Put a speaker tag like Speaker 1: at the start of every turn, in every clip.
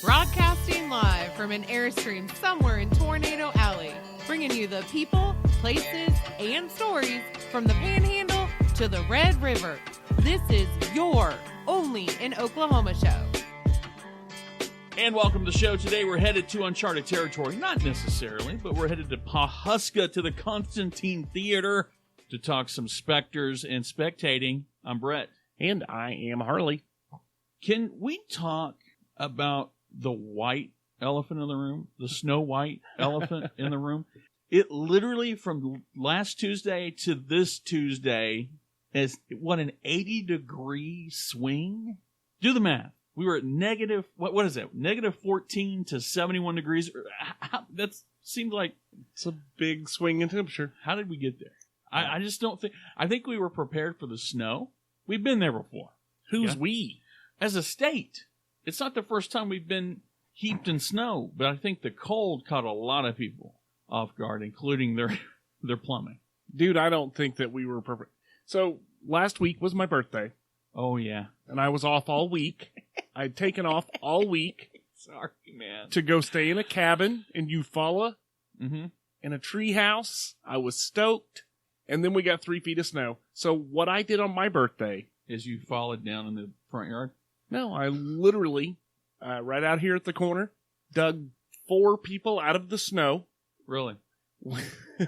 Speaker 1: Broadcasting live from an Airstream somewhere in Tornado Alley, bringing you the people, places, and stories from the Panhandle to the Red River. This is your Only in Oklahoma show.
Speaker 2: And welcome to the show. Today we're headed to uncharted territory. Not necessarily, but we're headed to Pawhuska to the Constantine Theater to talk some specters and spectating. I'm Brett.
Speaker 3: And I am Harley.
Speaker 2: Can we talk about the white elephant in the room? The snow white elephant in the room? It literally, from last Tuesday to this Tuesday, is what, an 80-degree swing? Do the math. We were at negative, what is that? Negative 14 to 71 degrees. That seemed like...
Speaker 3: It's a big swing in temperature.
Speaker 2: How did we get there? I just don't think... I think we were prepared for the snow. We've been there before.
Speaker 3: Who's we?
Speaker 2: As a state. It's not the first time we've been heaped in snow, but I think the cold caught a lot of people off guard, including their plumbing.
Speaker 3: Dude, I don't think that we were perfect. So, last week was my birthday.
Speaker 2: Oh, yeah.
Speaker 3: And I was off all week. I'd taken off all week.
Speaker 2: Sorry, man.
Speaker 3: To go stay in a cabin in Eufaula.
Speaker 2: Mm-hmm.
Speaker 3: In a tree house. I was stoked. And then we got 3 feet of snow. So, what I did on my birthday...
Speaker 2: Is you followed down in the front yard?
Speaker 3: No, I literally, right out here at the corner, dug 4 people out of the snow.
Speaker 2: Really?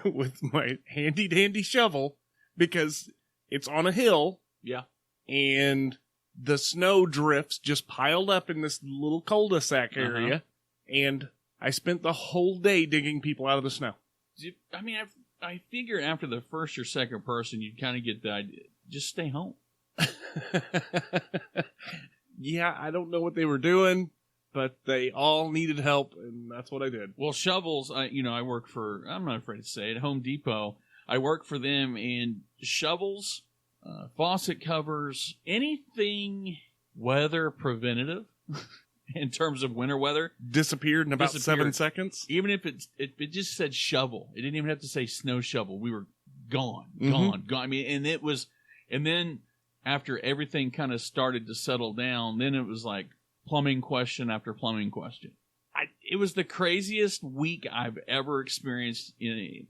Speaker 3: With my handy-dandy shovel, because it's on a hill.
Speaker 2: Yeah.
Speaker 3: And the snow drifts just piled up in this little cul-de-sac area. Uh-huh. And I spent the whole day digging people out of the snow.
Speaker 2: I mean, I figured after the first or second person, you'd kind of get the idea. Just stay home.
Speaker 3: Yeah, I don't know what they were doing, but they all needed help, and that's what I did.
Speaker 2: Well, shovels, I work for, I'm not afraid to say it, Home Depot. I work for them, and shovels, faucet covers, anything weather preventative in terms of winter weather.
Speaker 3: Disappeared in about 7 seconds.
Speaker 2: Even if it just said shovel. It didn't even have to say snow shovel. We were gone. I mean, and then after everything kind of started to settle down, then it was like plumbing question after plumbing question. It was the craziest week I've ever experienced in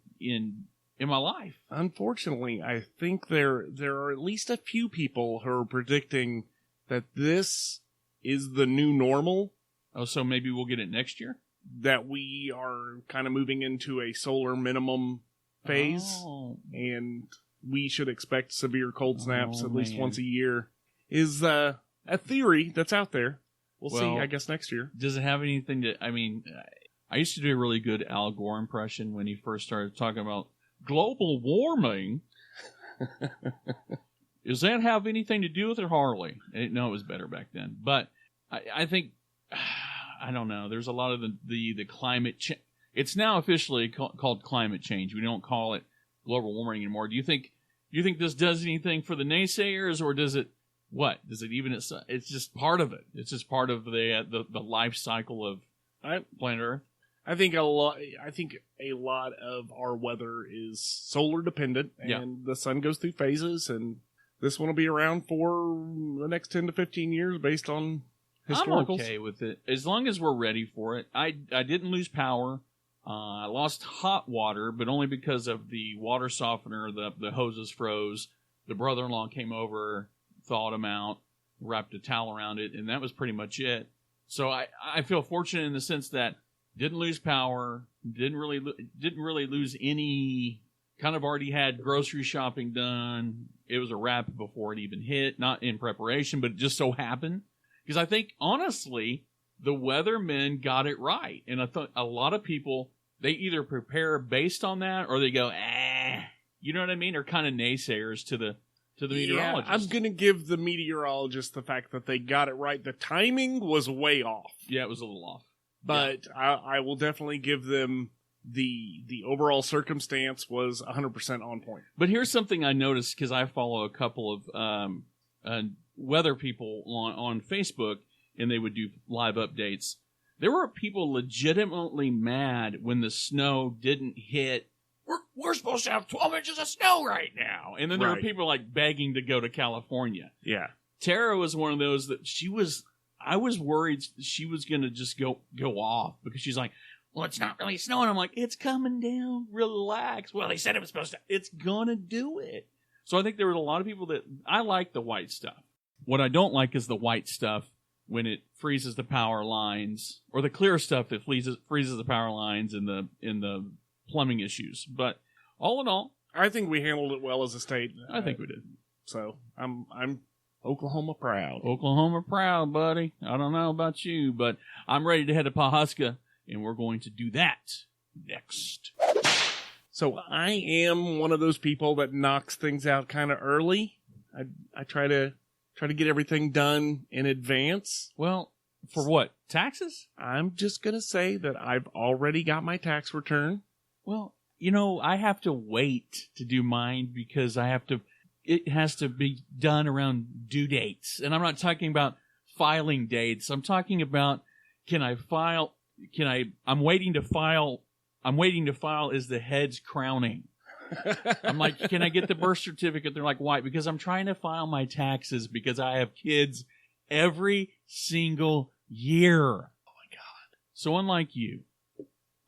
Speaker 2: my life.
Speaker 3: Unfortunately, I think there are at least a few people who are predicting that this is the new normal.
Speaker 2: Oh, so maybe we'll get it next year?
Speaker 3: That we are kind of moving into a solar minimum phase.
Speaker 2: Oh.
Speaker 3: And we should expect severe cold snaps at least
Speaker 2: man.
Speaker 3: once a year, is a theory that's out there. We'll see, I guess, next year.
Speaker 2: Does it have anything to... I mean, I used to do a really good Al Gore impression when he first started talking about global warming. Does that have anything to do with it, Harley? No, it was better back then. But I think... I don't know. There's a lot of the climate change. It's now officially called climate change. We don't call it global warming anymore. Do you think this does anything for the naysayers, or does it what? Does it even? It's just part of it. It's just part of the life cycle of planet Earth.
Speaker 3: I think a lot of our weather is solar dependent, and the sun goes through phases, and this one will be around for the next 10 to 15 years based on historicals.
Speaker 2: I'm okay with it as long as we're ready for it. I didn't lose power. I lost hot water, but only because of the water softener. The hoses froze. The brother-in-law came over, thawed them out, wrapped a towel around it, and that was pretty much it. So I feel fortunate in the sense that didn't lose power, didn't really lose any. Kind of already had grocery shopping done. It was a wrap before it even hit, not in preparation, but it just so happened. Because I think honestly, the weathermen got it right. And I thought a lot of people, they either prepare based on that or they go, you know what I mean? They're kind of naysayers to the meteorologist.
Speaker 3: I'm going to give the meteorologist the fact that they got it right. The timing was way off.
Speaker 2: Yeah, it was a little off.
Speaker 3: But yeah. I will definitely give them the overall circumstance was 100% on point.
Speaker 2: But here's something I noticed because I follow a couple of weather people on Facebook, and they would do live updates. There were people legitimately mad when the snow didn't hit. We're supposed to have 12 inches of snow right now. And then there were people like begging to go to California.
Speaker 3: Yeah.
Speaker 2: Tara was one of those that I was worried she was going to just go off because she's like, well, it's not really snowing. I'm like, it's coming down. Relax. Well, they said it was supposed to. It's going to do it. So I think there were a lot of people that I like the white stuff. What I don't like is the white stuff when it freezes the power lines, or the clear stuff that freezes the power lines in the plumbing issues. But all in all,
Speaker 3: I think we handled it well as a state.
Speaker 2: I think we did.
Speaker 3: So I'm Oklahoma proud.
Speaker 2: Oklahoma proud, buddy. I don't know about you, but I'm ready to head to Pawhuska, and we're going to do that next.
Speaker 3: So I am one of those people that knocks things out kind of early. I try to get everything done in advance.
Speaker 2: Well, for what? Taxes?
Speaker 3: I'm just going to say that I've already got my tax return.
Speaker 2: Well, I have to wait to do mine because it has to be done around due dates. And I'm not talking about filing dates. I'm talking about, I'm waiting to file is the head's crowning. I'm like, can I get the birth certificate? They're like, why? Because I'm trying to file my taxes because I have kids every single year. Oh my God. So unlike you,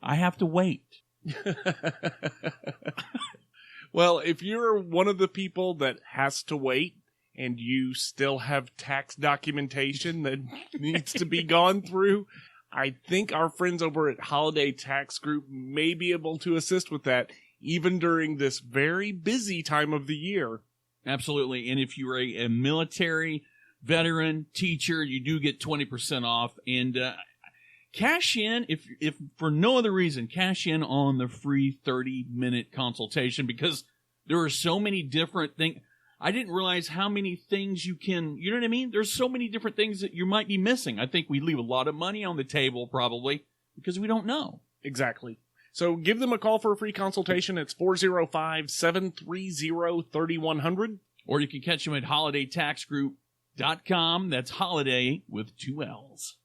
Speaker 2: I have to wait.
Speaker 3: Well, if you're one of the people that has to wait and you still have tax documentation that needs to be gone through, I think our friends over at Holiday Tax Group may be able to assist with that, even during this very busy time of the year.
Speaker 2: Absolutely. And if you're a military veteran teacher, you do get 20% off. And cash in, if for no other reason, cash in on the free 30-minute consultation, because there are so many different things. I didn't realize how many things you know what I mean? There's so many different things that you might be missing. I think we leave a lot of money on the table probably because we don't know.
Speaker 3: Exactly. So give them a call for a free consultation. It's 405-730-3100.
Speaker 2: Or you can catch them at holidaytaxgroup.com. That's holiday with 2 L's.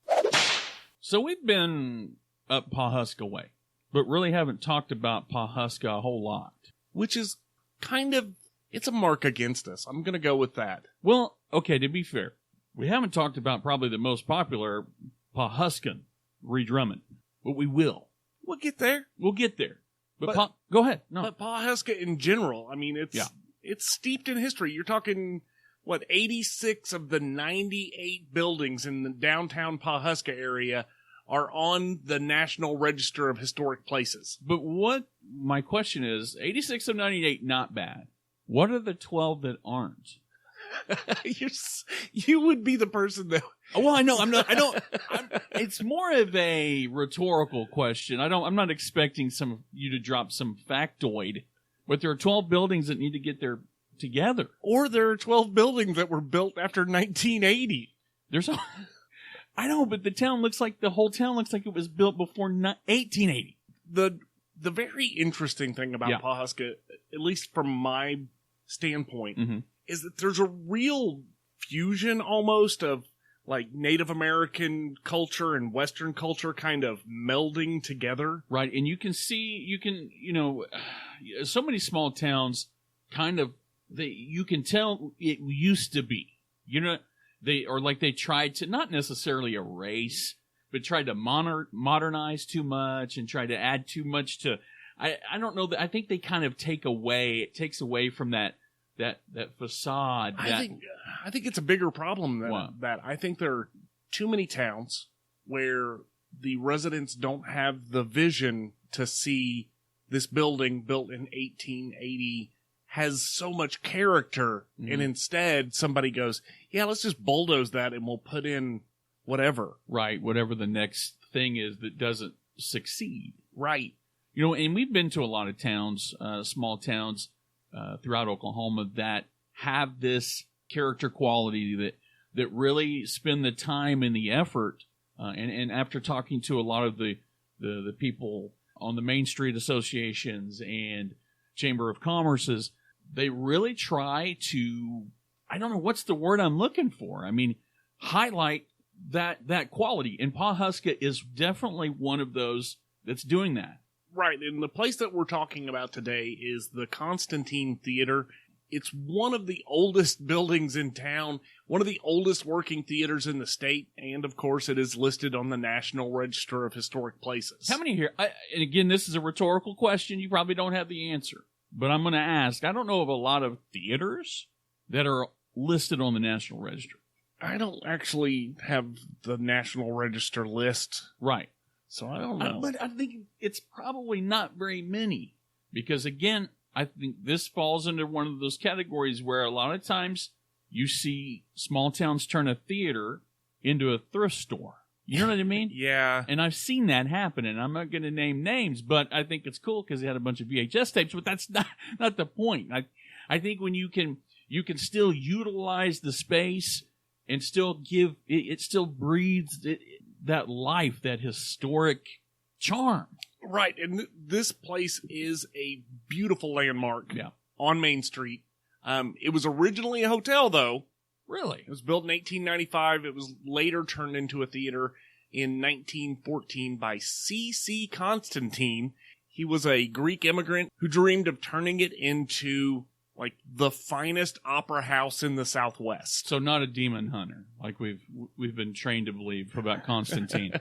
Speaker 2: So we've been up Pawhuska way, but really haven't talked about Pawhuska a whole lot.
Speaker 3: Which is kind of, it's a mark against us. I'm going to go with that.
Speaker 2: Well, okay, to be fair, we haven't talked about probably the most popular Pawhuskan, Ree Drummond, but we will.
Speaker 3: We'll get there.
Speaker 2: We'll get there. But go ahead. No.
Speaker 3: But Pawhuska in general, I mean, it's steeped in history. You're talking, 86 of the 98 buildings in the downtown Pawhuska area are on the National Register of Historic Places.
Speaker 2: But what my question is, 86 of 98, not bad. What are the 12 that aren't?
Speaker 3: You would be the person that.
Speaker 2: Oh, well, I know. It's more of a rhetorical question. I'm not expecting you to drop some factoid, but there are 12 buildings that need to get there together.
Speaker 3: Or there are 12 buildings that were built after 1980.
Speaker 2: I know, but the whole town looks like it was built before 1880.
Speaker 3: The very interesting thing about Pawhuska, at least from my standpoint, is that there's a real fusion almost of Native American culture and Western culture kind of melding together.
Speaker 2: Right. And you can so many small towns you can tell it used to be, they tried to not necessarily erase, but tried to modernize too much and try to add too much to, I don't know that I think they kind of takes away from that facade.
Speaker 3: I think it's a bigger problem than that. I think there are too many towns where the residents don't have the vision to see this building built in 1880 has so much character, and instead somebody goes, yeah, let's just bulldoze that and we'll put in whatever.
Speaker 2: Right, whatever the next thing is that doesn't succeed.
Speaker 3: Right.
Speaker 2: And we've been to a lot of towns, small towns, throughout Oklahoma that have this character quality that really spend the time and the effort. And after talking to a lot of the people on the Main Street associations and Chamber of Commerce's, they really try to, I don't know what's the word I'm looking for. I mean, highlight that quality. And Pawhuska is definitely one of those that's doing that.
Speaker 3: Right, and the place that we're talking about today is the Constantine Theater. It's one of the oldest buildings in town, one of the oldest working theaters in the state, and of course it is listed on the National Register of Historic Places.
Speaker 2: How many here? And again, this is a rhetorical question. You probably don't have the answer, but I'm going to ask. I don't know of a lot of theaters that are listed on the National Register.
Speaker 3: I don't actually have the National Register list.
Speaker 2: Right.
Speaker 3: So I don't know.
Speaker 2: But I think it's probably not very many because, again, I think this falls into one of those categories where a lot of times you see small towns turn a theater into a thrift store. You know what I mean?
Speaker 3: Yeah.
Speaker 2: And I've seen that happen, and I'm not going to name names, but I think it's cool because they had a bunch of VHS tapes, but that's not the point. I think when you can still utilize the space and still give, it still breathes that life, that historic charm.
Speaker 3: Right, and this place is a beautiful landmark on Main Street. It was originally a hotel, though.
Speaker 2: Really?
Speaker 3: It was built in 1895. It was later turned into a theater in 1914 by C.C. Constantine. He was a Greek immigrant who dreamed of turning it into, like, the finest opera house in the Southwest.
Speaker 2: So not a demon hunter, like we've been trained to believe about Constantine.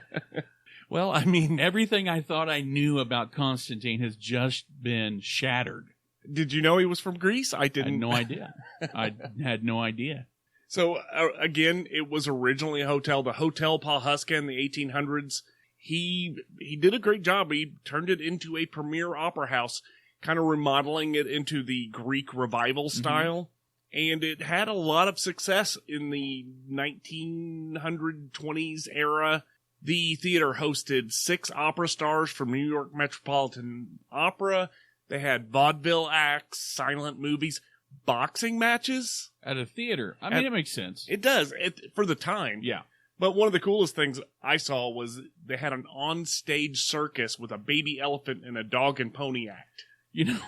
Speaker 3: Well, I mean,
Speaker 2: everything I thought I knew about Constantine has just been shattered.
Speaker 3: Did you know he was from Greece? I didn't.
Speaker 2: I had no idea. I had no idea.
Speaker 3: So, again, it was originally a hotel, the Hotel Pawhuska in the 1800s. He did a great job. He turned it into a premier opera house, kind of remodeling it into the Greek revival style. And it had a lot of success in the 1920s era. The theater hosted 6 opera stars from New York Metropolitan Opera. They had vaudeville acts, silent movies, boxing matches.
Speaker 2: At a theater. I mean, it makes sense.
Speaker 3: It does, for the time.
Speaker 2: Yeah.
Speaker 3: But one of the coolest things I saw was they had an on-stage circus with a baby elephant and a dog and pony act.
Speaker 2: You know,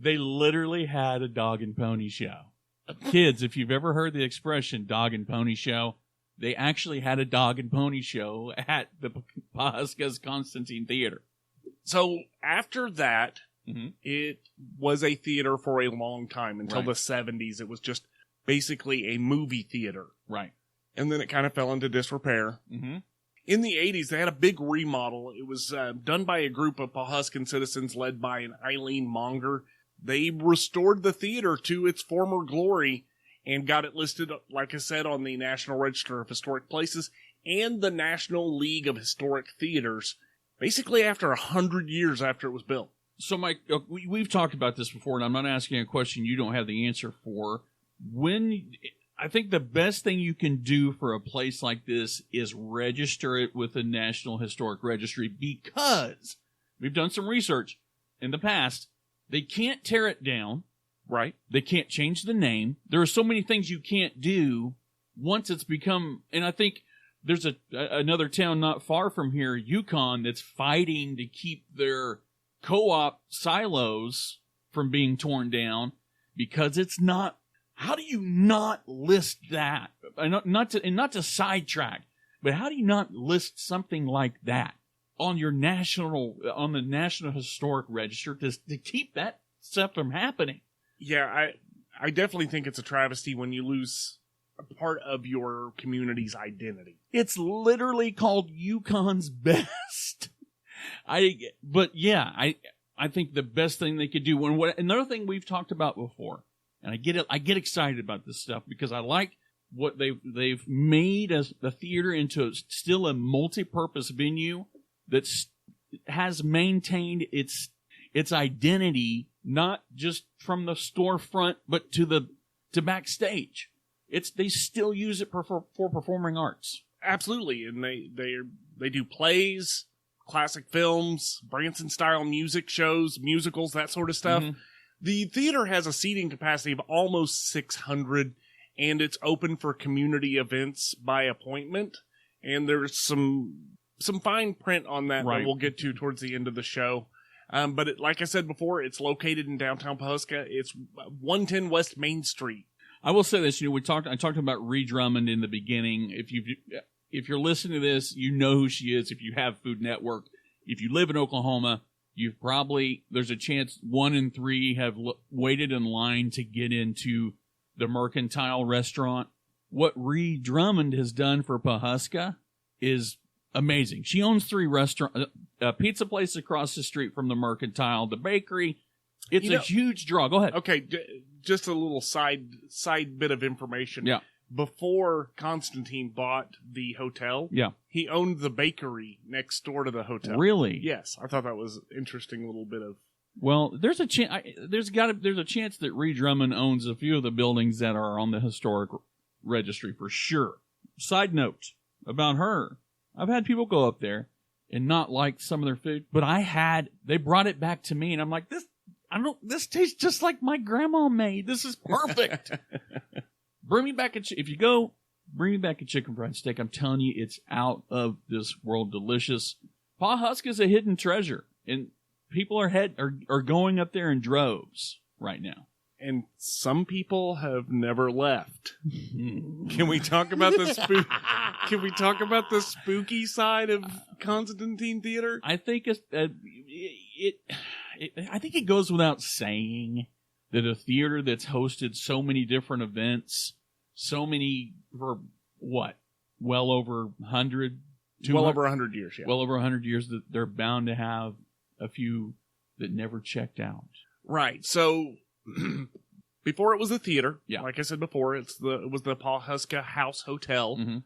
Speaker 2: they literally had a dog and pony show. Kids, if you've ever heard the expression dog and pony show, they actually had a dog and pony show at the Pawhuska's Constantine Theater.
Speaker 3: So after that, it was a theater for a long time. Until the 70s, it was just basically a movie theater.
Speaker 2: Right.
Speaker 3: And then it kind of fell into disrepair. In the 80s, they had a big remodel. It was done by a group of Pawhuskan citizens led by an Eileen Monger. They restored the theater to its former glory and got it listed, like I said, on the National Register of Historic Places and the National League of Historic Theaters, basically after 100 years after it was built.
Speaker 2: So, Mike, we've talked about this before, and I'm not asking a question you don't have the answer for. I think the best thing you can do for a place like this is register it with the National Historic Registry, because we've done some research in the past. They can't tear it down. Right. They can't change the name. There are so many things you can't do once it's become, and I think there's another town not far from here, Yukon, that's fighting to keep their co-op silos from being torn down because it's not. How do you not list that? Not to sidetrack, but how do you not list something like that on the National Historic Register to keep that stuff from happening?
Speaker 3: Yeah, I definitely think it's a travesty when you lose a part of your community's identity.
Speaker 2: It's literally called Yukon's Best. I think the best thing they could do, another thing we've talked about before, and I get excited about this stuff because I like what they've made the theater into still a multi-purpose venue that has maintained its identity, not just from the storefront, but to backstage. They still use it for performing arts.
Speaker 3: Absolutely, and they do plays, classic films, Branson-style music shows, musicals, that sort of stuff. The theater has a seating capacity of almost 600, and it's open for community events by appointment. And there's some fine print on that that we'll get to towards the end of the show. But like I said before, it's located in downtown Pawhuska. It's 110 West Main Street. I
Speaker 2: will say this, I talked about Ree Drummond in the beginning. If you're listening to this, you know who she is. If you have Food Network, if you live in Oklahoma, there's a chance 1 in 3 have waited in line to get into the Mercantile restaurant. What Ree Drummond has done for Pawhuska is amazing. She owns 3 a pizza place across the street from the Mercantile, the bakery. It's a huge draw. Go ahead.
Speaker 3: Okay, just a little side bit of information.
Speaker 2: Yeah.
Speaker 3: Before Constantine bought the hotel, he owned the bakery next door to the hotel.
Speaker 2: Really?
Speaker 3: Yes, I thought that was an interesting little bit of.
Speaker 2: Well, there's a chance. There's a chance that Ree Drummond owns a few of the buildings that are on the historic registry for sure. Side note about her: I've had people go up there and not like some of their food, but they brought it back to me, and I'm like, this tastes just like my grandma made. This is perfect. Bring me back if you go, bring me back a chicken fried steak. I'm telling you, it's out of this world delicious. Pawhuska is a hidden treasure, and people are going up there in droves right now.
Speaker 3: And some people have never left. Can we talk about the Can we talk about the spooky side of Constantine Theater?
Speaker 2: I think I think it goes without saying that a theater that's hosted so many different events, for what, well over 100,
Speaker 3: well over 100 years, yeah.
Speaker 2: Well over 100 years, that they're bound to have a few that never checked out.
Speaker 3: Right. So before it was a theater,
Speaker 2: yeah.
Speaker 3: Like I said before, it was the Paw-Hiu-Skah House Hotel.
Speaker 2: Mm-hmm.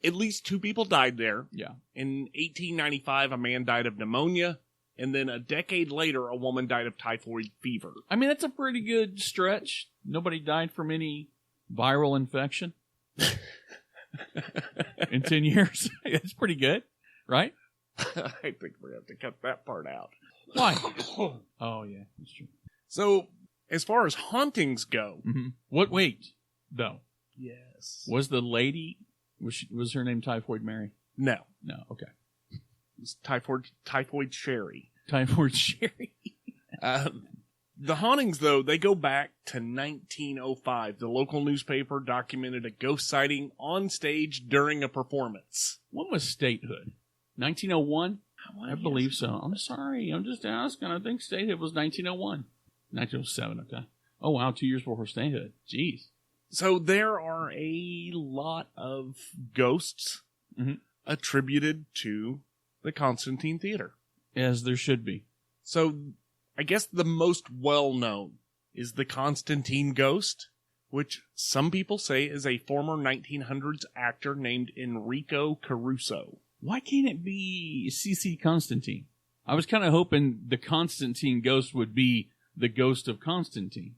Speaker 3: At least 2 people died there.
Speaker 2: Yeah.
Speaker 3: In 1895, a man died of pneumonia. And then a decade later, a woman died of typhoid fever.
Speaker 2: I mean, that's a pretty good stretch. Nobody died from any viral infection in 10 years. That's pretty good, right?
Speaker 3: I think we're going to have to cut that part out.
Speaker 2: Why? Oh, yeah, that's true.
Speaker 3: So, as far as hauntings go...
Speaker 2: Mm-hmm. Wait, though.
Speaker 3: Yes.
Speaker 2: Was the lady... Was her name Typhoid Mary?
Speaker 3: No.
Speaker 2: No, okay.
Speaker 3: It's Typhoid Sherry.
Speaker 2: Typhoid Sherry.
Speaker 3: The hauntings, though, they go back to 1905. The local newspaper documented a ghost sighting on stage during a performance.
Speaker 2: When was statehood? 1901? I believe so. I'm sorry. I'm just asking. I think statehood was 1901. 1907, okay. Oh, wow. 2 years before statehood. Jeez.
Speaker 3: So there are a lot of ghosts attributed to the Constantine Theater.
Speaker 2: As there should be.
Speaker 3: So I guess the most well-known is the Constantine Ghost, which some people say is a former 1900s actor named Enrico Caruso.
Speaker 2: Why can't it be C.C. Constantine? I was kind of hoping the Constantine Ghost would be the ghost of Constantine.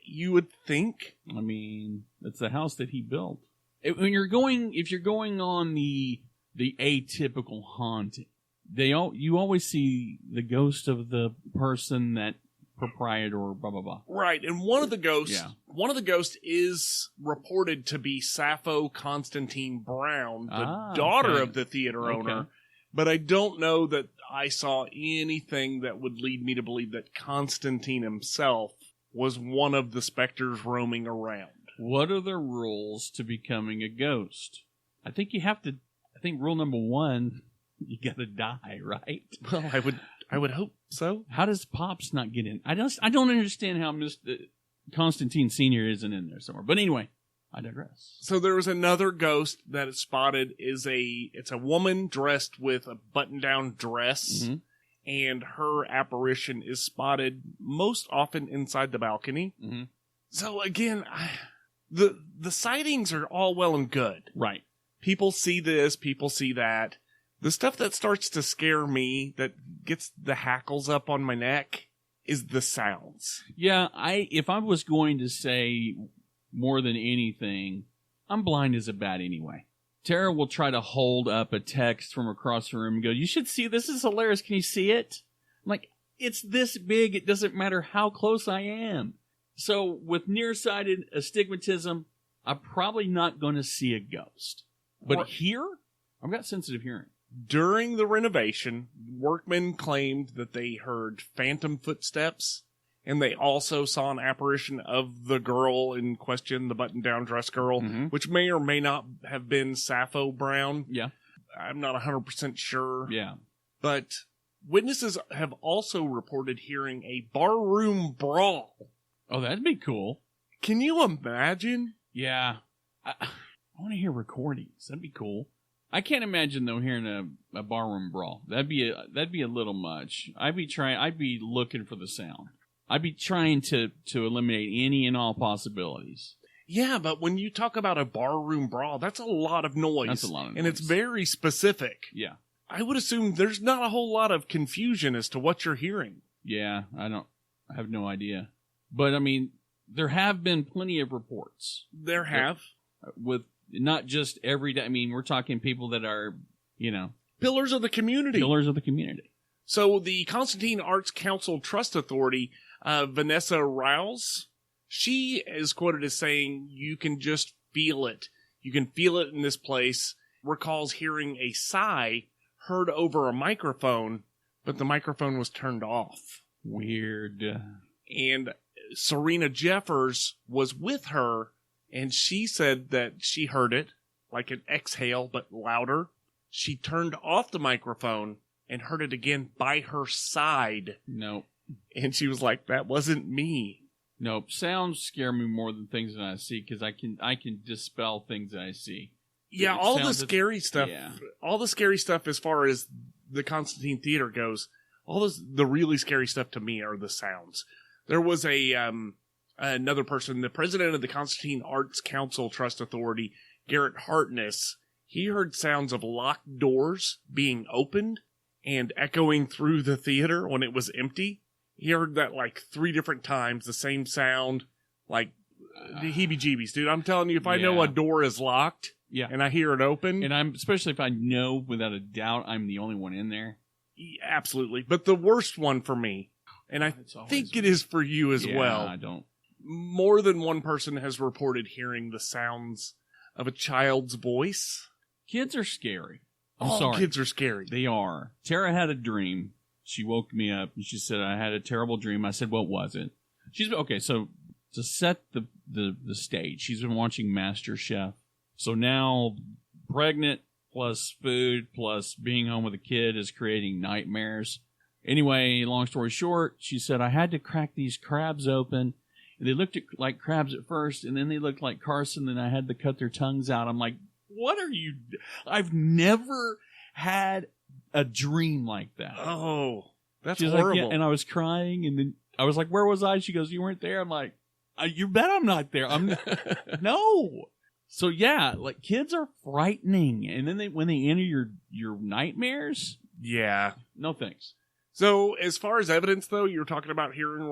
Speaker 3: You would think.
Speaker 2: I mean, it's the house that he built. If you're going on the atypical haunting, you always see the ghost of the person that proprietor or blah blah blah.
Speaker 3: Right, and one of the ghosts is reported to be Sappho Constantine Brown, the daughter of the theater owner. But I don't know that I saw anything that would lead me to believe that Constantine himself was one of the specters roaming around.
Speaker 2: What are the rules to becoming a ghost? I think rule number 1, you gotta die, right?
Speaker 3: Well, I would hope so.
Speaker 2: How does Pops not get in? I don't understand how Constantine Sr. isn't in there somewhere. But anyway, I digress.
Speaker 3: So there was another ghost that is spotted. It's a woman dressed with a button-down dress, and her apparition is spotted most often inside the balcony. Mm-hmm. So again, the sightings are all well and good.
Speaker 2: Right.
Speaker 3: People see this, people see that. The stuff that starts to scare me, that gets the hackles up on my neck, is the sounds.
Speaker 2: Yeah, if I was going to say more than anything, I'm blind as a bat anyway. Tara will try to hold up a text from across the room and go, "You should see this. This is hilarious. Can you see it?" I'm like, it's this big. It doesn't matter how close I am. So with nearsighted astigmatism, I'm probably not going to see a ghost. But here, I've got sensitive hearing.
Speaker 3: During the renovation, workmen claimed that they heard phantom footsteps, and they also saw an apparition of the girl in question, the button-down dress girl, which may or may not have been Sappho Brown.
Speaker 2: Yeah.
Speaker 3: I'm not 100% sure.
Speaker 2: Yeah.
Speaker 3: But Witnesses have also reported hearing a barroom brawl.
Speaker 2: Oh, that'd be cool.
Speaker 3: Can you imagine?
Speaker 2: Yeah. I want to hear recordings. That'd be cool. I can't imagine, though, hearing a barroom brawl. That'd be a little much. I'd be looking for the sound. I'd be trying to eliminate any and all possibilities.
Speaker 3: Yeah, but when you talk about a barroom brawl, that's a lot of noise.
Speaker 2: That's a lot of noise.
Speaker 3: And it's very specific.
Speaker 2: Yeah.
Speaker 3: I would assume there's not a whole lot of confusion as to what you're hearing.
Speaker 2: Yeah, I have no idea. But, I mean, there have been plenty of reports.
Speaker 3: There have.
Speaker 2: With not just every day. I mean, we're talking people that are,
Speaker 3: Pillars of the community.
Speaker 2: Pillars of the community.
Speaker 3: So the Constantine Arts Council Trust Authority, Vanessa Rouse, she is quoted as saying, you can just feel it. You can feel it in this place. Recalls hearing a sigh heard over a microphone, but the microphone was turned off.
Speaker 2: Weird.
Speaker 3: And Serena Jeffers was with her, and she said that she heard it, like an exhale, but louder. She turned off the microphone and heard it again by her side.
Speaker 2: Nope.
Speaker 3: And she was like, that wasn't me.
Speaker 2: Nope. Sounds scare me more than things that I see, because I can dispel things that I see.
Speaker 3: Yeah, all the scary stuff.
Speaker 2: Yeah.
Speaker 3: All the scary stuff as far as the Constantine Theater goes, the really scary stuff to me are the sounds. There was another person, the president of the Constantine Arts Council Trust Authority, Garrett Hartness. He heard sounds of locked doors being opened and echoing through the theater when it was empty. He heard that like 3 different times, the same sound, like the heebie-jeebies, dude. I'm telling you, if I know a door is locked and I hear it open.
Speaker 2: And especially if I know without a doubt I'm the only one in there.
Speaker 3: Absolutely. But the worst one for me, and I think it is for you as well.
Speaker 2: I don't.
Speaker 3: More than one person has reported hearing the sounds of a child's voice.
Speaker 2: Kids are scary. I'm
Speaker 3: All
Speaker 2: sorry.
Speaker 3: Kids are scary.
Speaker 2: They are. Tara had a dream. She woke me up and she said, I had a terrible dream. I said, what was it? Okay, so to set the stage, she's been watching MasterChef. So now pregnant plus food plus being home with a kid is creating nightmares. Anyway, long story short, she said, I had to crack these crabs open. And they looked like crabs at first, and then they looked like Carson, and I had to cut their tongues out. I'm like, what are you... I've never had a dream like that.
Speaker 3: Oh, that's
Speaker 2: horrible.
Speaker 3: horrible.
Speaker 2: Like, yeah, and I was crying, and then I was like, where was I? She goes, you weren't there. I'm like, you bet I'm not there. I'm no. So yeah, like kids are frightening, and then when they enter your nightmares,
Speaker 3: yeah,
Speaker 2: no thanks.
Speaker 3: So as far as evidence, though, you're talking about hearing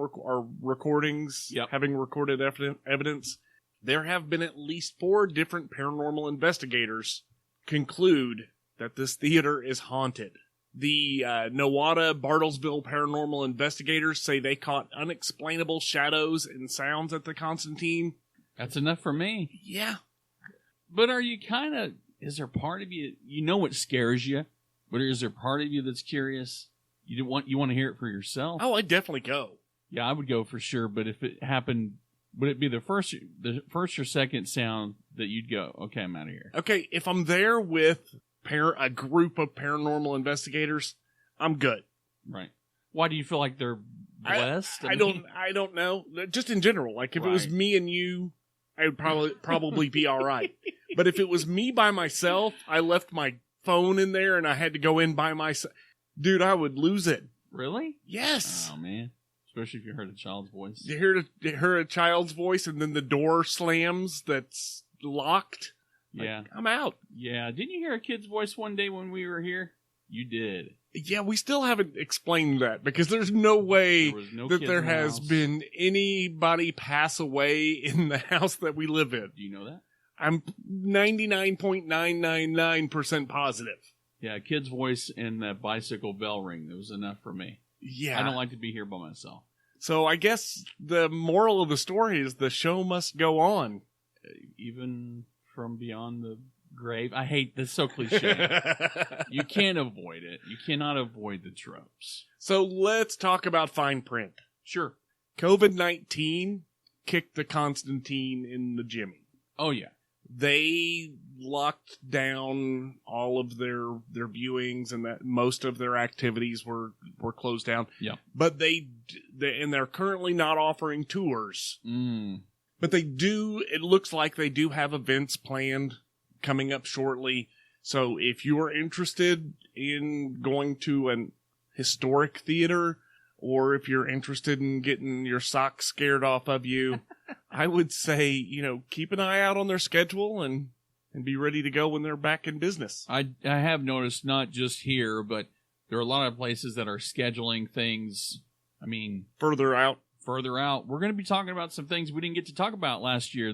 Speaker 3: recordings, having recorded evidence. There have been at least 4 different paranormal investigators conclude that this theater is haunted. The Nowata Bartlesville paranormal investigators say they caught unexplainable shadows and sounds at the Constantine.
Speaker 2: That's enough for me.
Speaker 3: Yeah.
Speaker 2: But are you is there part of you know what scares you, but is there part of you that's curious? You want to hear it for yourself?
Speaker 3: Oh, I'd definitely go.
Speaker 2: Yeah, I would go for sure, but if it happened, would it be the first or second sound that you'd go, okay, I'm out of here?
Speaker 3: Okay, if I'm there with a group of paranormal investigators, I'm good.
Speaker 2: Right. Why do you feel like they're blessed?
Speaker 3: I don't know. Just in general, like if it was me and you, I would probably be all right. But if it was me by myself, I left my phone in there and I had to go in by myself, dude, I would lose it.
Speaker 2: Really?
Speaker 3: Yes.
Speaker 2: Oh man. Especially if you heard a child's voice.
Speaker 3: You hear a child's voice and then the door slams that's locked.
Speaker 2: Yeah.
Speaker 3: Like, I'm out.
Speaker 2: Yeah. Didn't you hear a kid's voice one day when we were here? You did.
Speaker 3: Yeah, we still haven't explained that because there's no way that there has been anybody pass away in the house that we live in.
Speaker 2: Do you know that?
Speaker 3: I'm 99.999% positive.
Speaker 2: Yeah, a kid's voice and that bicycle bell ring, that was enough for me.
Speaker 3: Yeah.
Speaker 2: I don't like to be here by myself.
Speaker 3: So I guess the moral of the story is the show must go on.
Speaker 2: Even from beyond the grave. I hate this, so cliche. You can't avoid it. You cannot avoid the tropes.
Speaker 3: So let's talk about fine print.
Speaker 2: Sure.
Speaker 3: COVID-19 kicked the Constantine in the jimmy.
Speaker 2: Oh, yeah.
Speaker 3: they locked down all of their viewings, and that most of their activities were closed down.
Speaker 2: Yeah.
Speaker 3: But they're currently not offering tours. But they do, it looks like they do have events planned coming up shortly. So if you are interested in going to an historic theater, or if you're interested in getting your socks scared off of you, I would say, keep an eye out on their schedule and be ready to go when they're back in business.
Speaker 2: I have noticed, not just here, but there are a lot of places that are scheduling things,
Speaker 3: further out.
Speaker 2: We're going to be talking about some things we didn't get to talk about this year.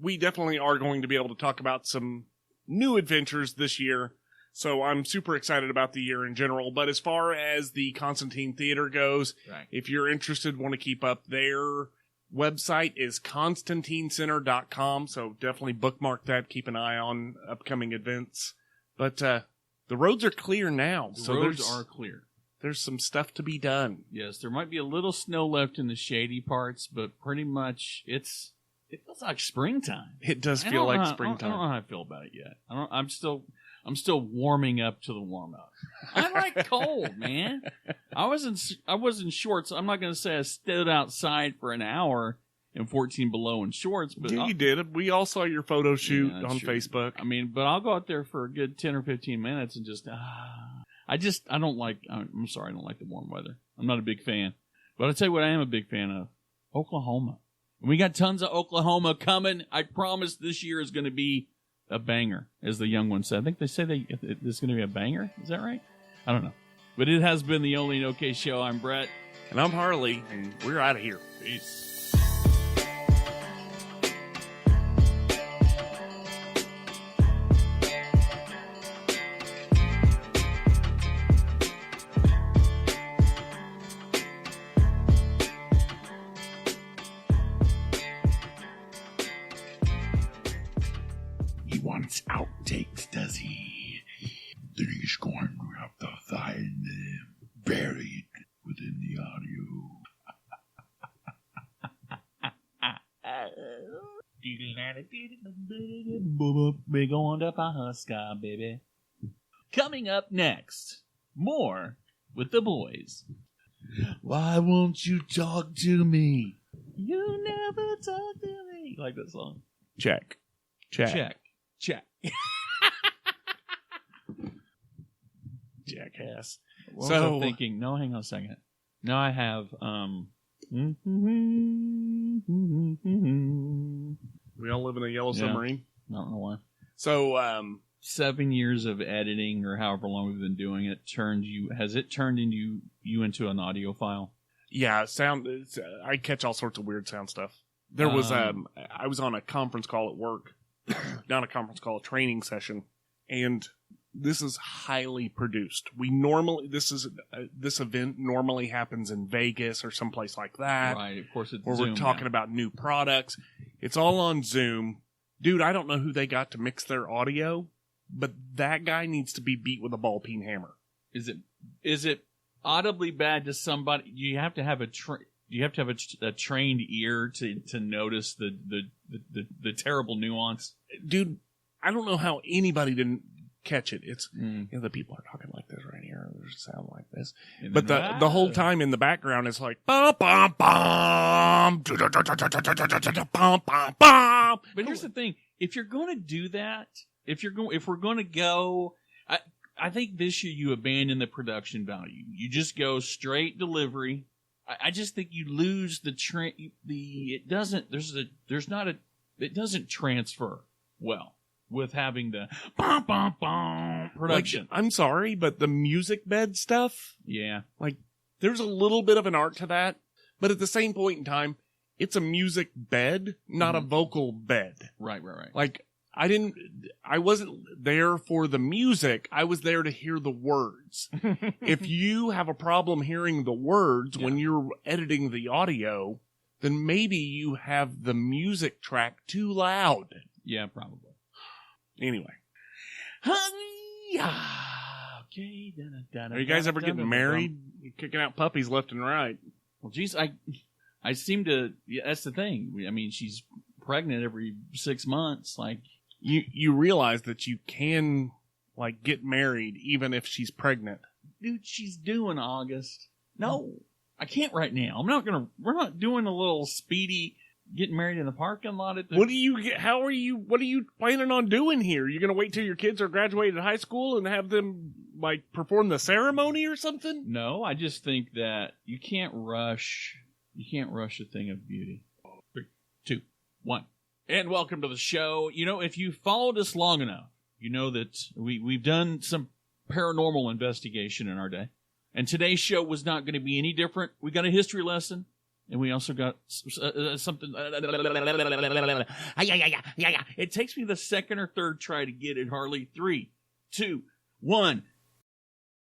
Speaker 3: We definitely are going to be able to talk about some new adventures this year. So I'm super excited about the year in general. But as far as the Constantine Theater goes,
Speaker 2: right.
Speaker 3: If you're interested, want to keep up, their website is constantinecenter.com. So definitely bookmark that. Keep an eye on upcoming events. But the roads are clear now.
Speaker 2: The roads are clear.
Speaker 3: There's some stuff to be done.
Speaker 2: Yes, there might be a little snow left in the shady parts, but pretty much it feels like springtime.
Speaker 3: It does feel like springtime.
Speaker 2: I don't know how I feel about it yet. I'm still warming up to the warm up. I like cold, man. I was in shorts. I'm not going to say I stood outside for an hour in 14 below in shorts, but
Speaker 3: you did. We all saw your photo shoot on
Speaker 2: true.
Speaker 3: Facebook.
Speaker 2: But I'll go out there for a good 10 or 15 minutes and just I don't like the warm weather. I'm not a big fan. But I'll tell you what I am a big fan of. Oklahoma. We got tons of Oklahoma coming. I promise this year is going to be a banger, as the young one said. I think they say it's going to be a banger. Is that right? I don't know. But it has been the Only in OK Show. I'm Brett.
Speaker 3: And I'm Harley. And we're out of here.
Speaker 2: Peace.
Speaker 4: Outtakes, does he? Then he's going to have to find them buried within the audio.
Speaker 2: We're going to Paw-Hiu-Skah, baby. Coming up next, more with the boys.
Speaker 4: Why won't you talk to me?
Speaker 2: You never talk to me. You like that song?
Speaker 3: Check. Jackass.
Speaker 2: What was I thinking? No, hang on a second. Now I have,
Speaker 3: we all live in a yellow submarine.
Speaker 2: I don't know why.
Speaker 3: So,
Speaker 2: 7 years of editing, or however long we've been doing it, has it turned you into an audio file?
Speaker 3: Yeah, I catch all sorts of weird sound stuff. There was, I was on a conference call at work, not a conference call, a training session, and this is highly produced. This event normally happens in Vegas or someplace like that.
Speaker 2: Right, of course it's
Speaker 3: where
Speaker 2: Zoom
Speaker 3: we're talking about new products. It's all on Zoom. Dude, I don't know who they got to mix their audio, but that guy needs to be beat with a ball peen hammer.
Speaker 2: Is it audibly bad to somebody? You have to have a trained ear to notice the terrible nuance.
Speaker 3: Dude, I don't know how anybody didn't catch it. It's the people are talking like this right here. They sound like this, but the whole time in the background is like bum bum bum, bum bum bum.
Speaker 2: But here's the thing: if you're going to do that, if we're going to go, I think this year you abandon the production value. You just go straight delivery. I just think you lose the it doesn't transfer well with having the bum, bum, bum production.
Speaker 3: Like, I'm sorry, but the music bed stuff,
Speaker 2: yeah,
Speaker 3: like there's a little bit of an art to that, but at the same point in time, it's a music bed, not a vocal bed.
Speaker 2: Right.
Speaker 3: Like I wasn't there for the music. I was there to hear the words. If you have a problem hearing the words when you're editing the audio, then maybe you have the music track too loud.
Speaker 2: Yeah, probably.
Speaker 3: Anyway.
Speaker 2: Okay.
Speaker 3: Are you guys ever getting married? You're kicking out puppies left and right.
Speaker 2: Well, geez, I seem to. Yeah, that's the thing. I mean, she's pregnant every 6 months. Like,
Speaker 3: You realize that you can, like, get married even if she's pregnant.
Speaker 2: dude, she's doing August. No, I can't right now. We're not doing a little speedy getting married in the parking lot at the...
Speaker 3: What are you planning on doing here? You're going to wait till your kids are graduated high school and have them, like, perform the ceremony or something?
Speaker 2: No, I just think that you can't rush a thing of beauty. 3, 2, 1. And welcome to the show. You know, if you followed us long enough, you know that we've done some paranormal investigation in our day. And today's show was not going to be any different. We got a history lesson, and we also got something. It takes me the second or third try to get it, Harley. 3, 2, 1.